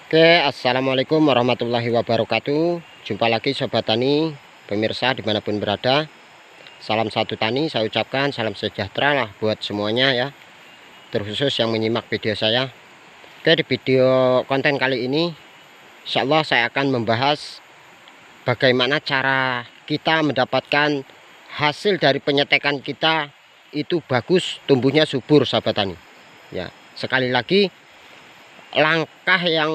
Oke, assalamualaikum warahmatullahi wabarakatuh. Jumpa lagi sobat tani, pemirsa dimanapun berada. Salam satu tani, saya ucapkan salam sejahtera lah buat semuanya ya, terkhusus yang menyimak video saya. Oke, di video konten kali ini insya Allah saya akan membahas bagaimana cara kita mendapatkan hasil dari penyetekan kita itu bagus, tumbuhnya subur sahabat tani ya. Sekali lagi, langkah yang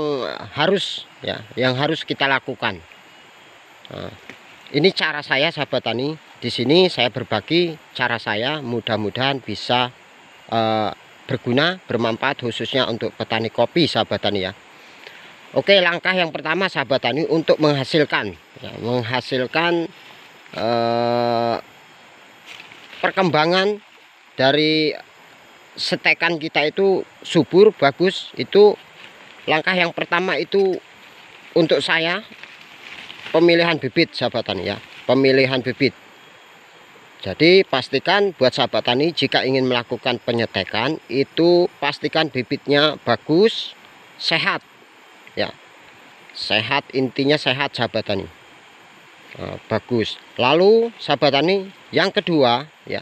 harus kita lakukan. Nah, ini cara saya sahabat tani. Di sini saya berbagi cara saya, mudah-mudahan bisa berguna, bermanfaat khususnya untuk petani kopi sahabat tani ya. Oke, langkah yang pertama sahabat tani untuk menghasilkan perkembangan dari setekan kita itu subur bagus. Itu langkah yang pertama itu untuk saya pemilihan bibit sahabat tani ya, pemilihan bibit. Jadi pastikan buat sahabat tani jika ingin melakukan penyetekan itu pastikan bibitnya bagus, sehat ya, sehat, intinya sehat sahabat tani. Bagus. Lalu sahabat tani yang kedua ya,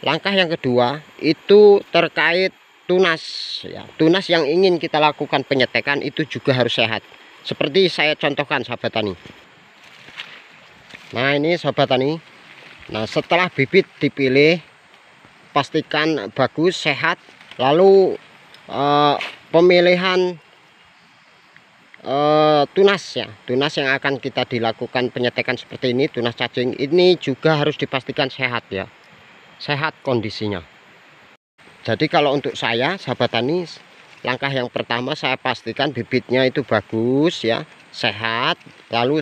langkah yang kedua itu terkait tunas ya. Tunas yang ingin kita lakukan penyetekan itu juga harus sehat. Seperti saya contohkan sahabat tani. Nah, ini sahabat tani. Nah, setelah bibit dipilih pastikan bagus, sehat. Lalu pemilihan tunas ya. Tunas yang akan kita dilakukan penyetekan seperti ini, tunas cacing ini juga harus dipastikan sehat ya. Sehat kondisinya. Jadi kalau untuk saya sahabat tani, langkah yang pertama saya pastikan bibitnya itu bagus ya, sehat. Lalu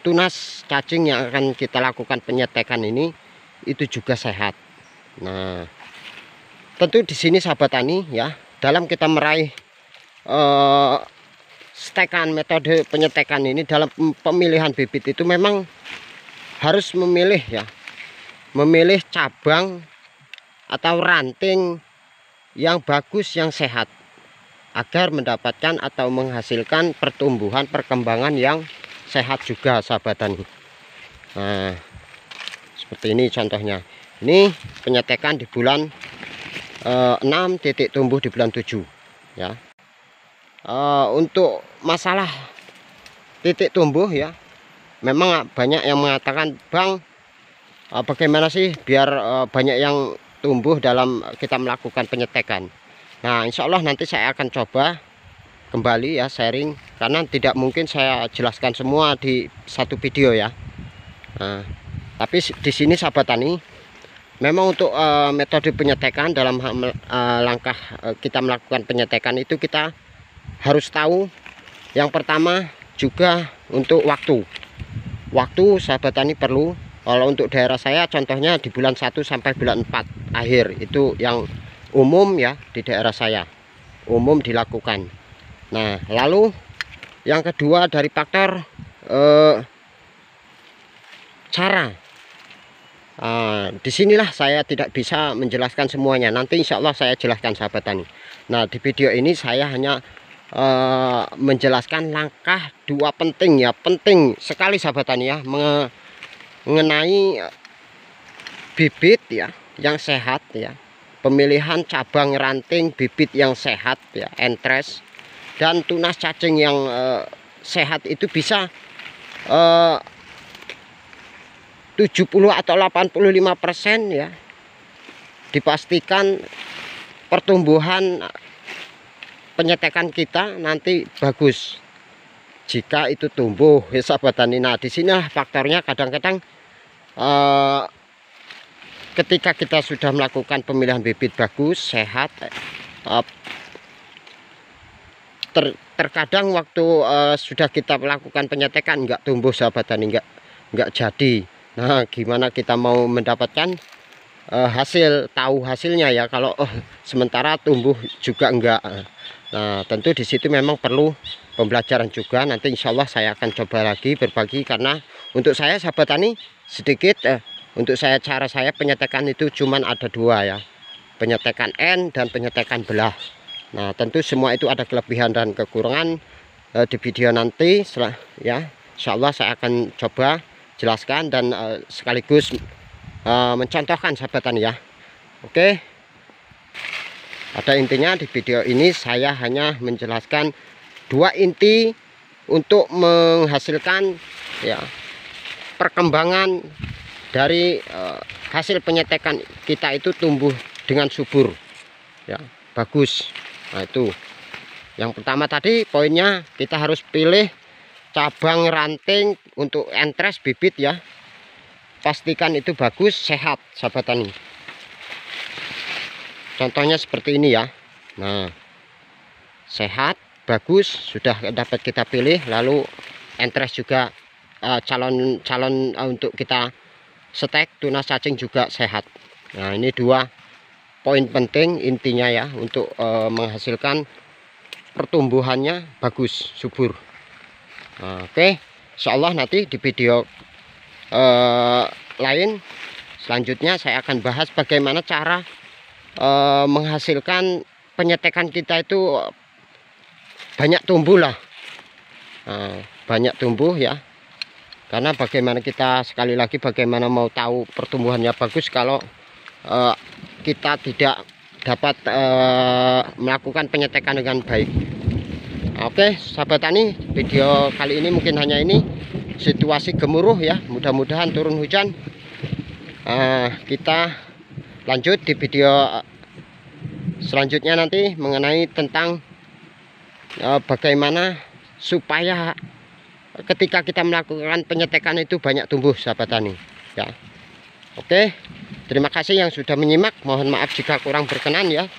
tunas cacing yang akan kita lakukan penyetekan ini itu juga sehat. Nah, tentu di sini sahabat tani ya, dalam kita meraih setekan, metode penyetekan ini dalam pemilihan bibit itu memang harus memilih ya, memilih cabang atau ranting yang bagus, yang sehat, agar mendapatkan atau menghasilkan pertumbuhan perkembangan yang sehat juga sahabat tani. Nah, seperti ini contohnya. Ini penyetekan di bulan 6, titik tumbuh di bulan 7 ya. Untuk masalah titik tumbuh ya, memang banyak yang mengatakan, Bang, bagaimana sih biar banyak yang tumbuh dalam kita melakukan penyetekan. Nah, insya Allah nanti saya akan coba kembali ya, sharing, karena tidak mungkin saya jelaskan semua di satu video ya. Nah, tapi di sini sahabat tani, memang untuk metode penyetekan dalam langkah kita melakukan penyetekan itu kita harus tahu yang pertama juga untuk waktu sahabat tani perlu. Kalau untuk daerah saya contohnya di bulan 1 sampai bulan 4 akhir itu yang umum ya, di daerah saya umum dilakukan. Nah, lalu yang kedua dari faktor cara, disinilah saya tidak bisa menjelaskan semuanya, nanti insya Allah saya jelaskan sahabat tani. Nah, di video ini saya hanya menjelaskan langkah dua penting ya, penting sekali sahabat tani ya, mengenai bibit ya yang sehat ya, pemilihan cabang ranting bibit yang sehat ya, entres, dan tunas cacing yang sehat itu bisa 70 atau 85% ya, dipastikan pertumbuhan penyetekan kita nanti bagus jika itu tumbuh ya sahabat tani. Nah, di sini faktornya kadang-kadang ketika kita sudah melakukan pemilihan bibit bagus, sehat, terkadang waktu sudah kita melakukan penyetekan nggak tumbuh sahabat tani, nggak jadi. Nah, gimana kita mau mendapatkan hasil, tahu hasilnya ya kalau sementara tumbuh juga enggak. Nah, tentu di situ memang perlu pembelajaran juga. Nanti insya Allah saya akan coba lagi berbagi, karena untuk saya sahabat tani sedikit untuk saya, cara saya penyetekan itu cuman ada dua ya, penyetekan N dan penyetekan belah. Nah, tentu semua itu ada kelebihan dan kekurangan. Di video nanti ya, insya Allah saya akan coba jelaskan dan sekaligus mencontohkan sahabat tani ya. Oke, pada intinya di video ini saya hanya menjelaskan 2 inti untuk menghasilkan ya perkembangan dari hasil penyetekan kita itu tumbuh dengan subur ya, bagus. Nah, itu yang pertama tadi poinnya, kita harus pilih cabang ranting untuk entres bibit ya, pastikan itu bagus, sehat sahabat tani. Contohnya seperti ini ya. Nah, sehat, bagus, sudah dapat kita pilih. Lalu entres juga calon untuk kita stek tunas cacing juga sehat. Nah, ini 2 poin penting intinya ya, untuk menghasilkan pertumbuhannya bagus, subur. Nah, oke, insyaallah nanti di video lain selanjutnya saya akan bahas bagaimana cara menghasilkan penyetekan kita itu banyak tumbuh lah. Nah, banyak tumbuh ya, karena bagaimana kita, sekali lagi, bagaimana mau tahu pertumbuhannya bagus kalau kita tidak dapat melakukan penyetekan dengan baik. Oke sahabat tani, video kali ini mungkin hanya ini. Situasi gemuruh ya, mudah-mudahan turun hujan. Kita lanjut di video selanjutnya nanti mengenai tentang bagaimana supaya ketika kita melakukan penyetekan itu banyak tumbuh sahabat tani ya. Oke, terima kasih yang sudah menyimak. Mohon maaf jika kurang berkenan ya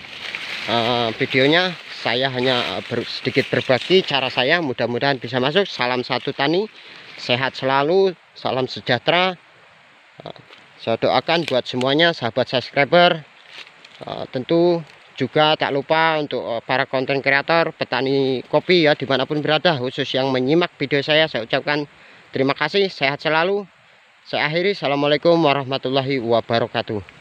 videonya. Saya hanya sedikit berbagi cara saya, mudah-mudahan bisa masuk. Salam satu tani, sehat selalu, salam sejahtera. Saya doakan buat semuanya sahabat subscriber. Tentu juga tak lupa untuk para konten kreator, petani kopi ya, dimanapun berada, khusus yang menyimak video saya ucapkan terima kasih, sehat selalu. Saya akhiri, assalamualaikum warahmatullahi wabarakatuh.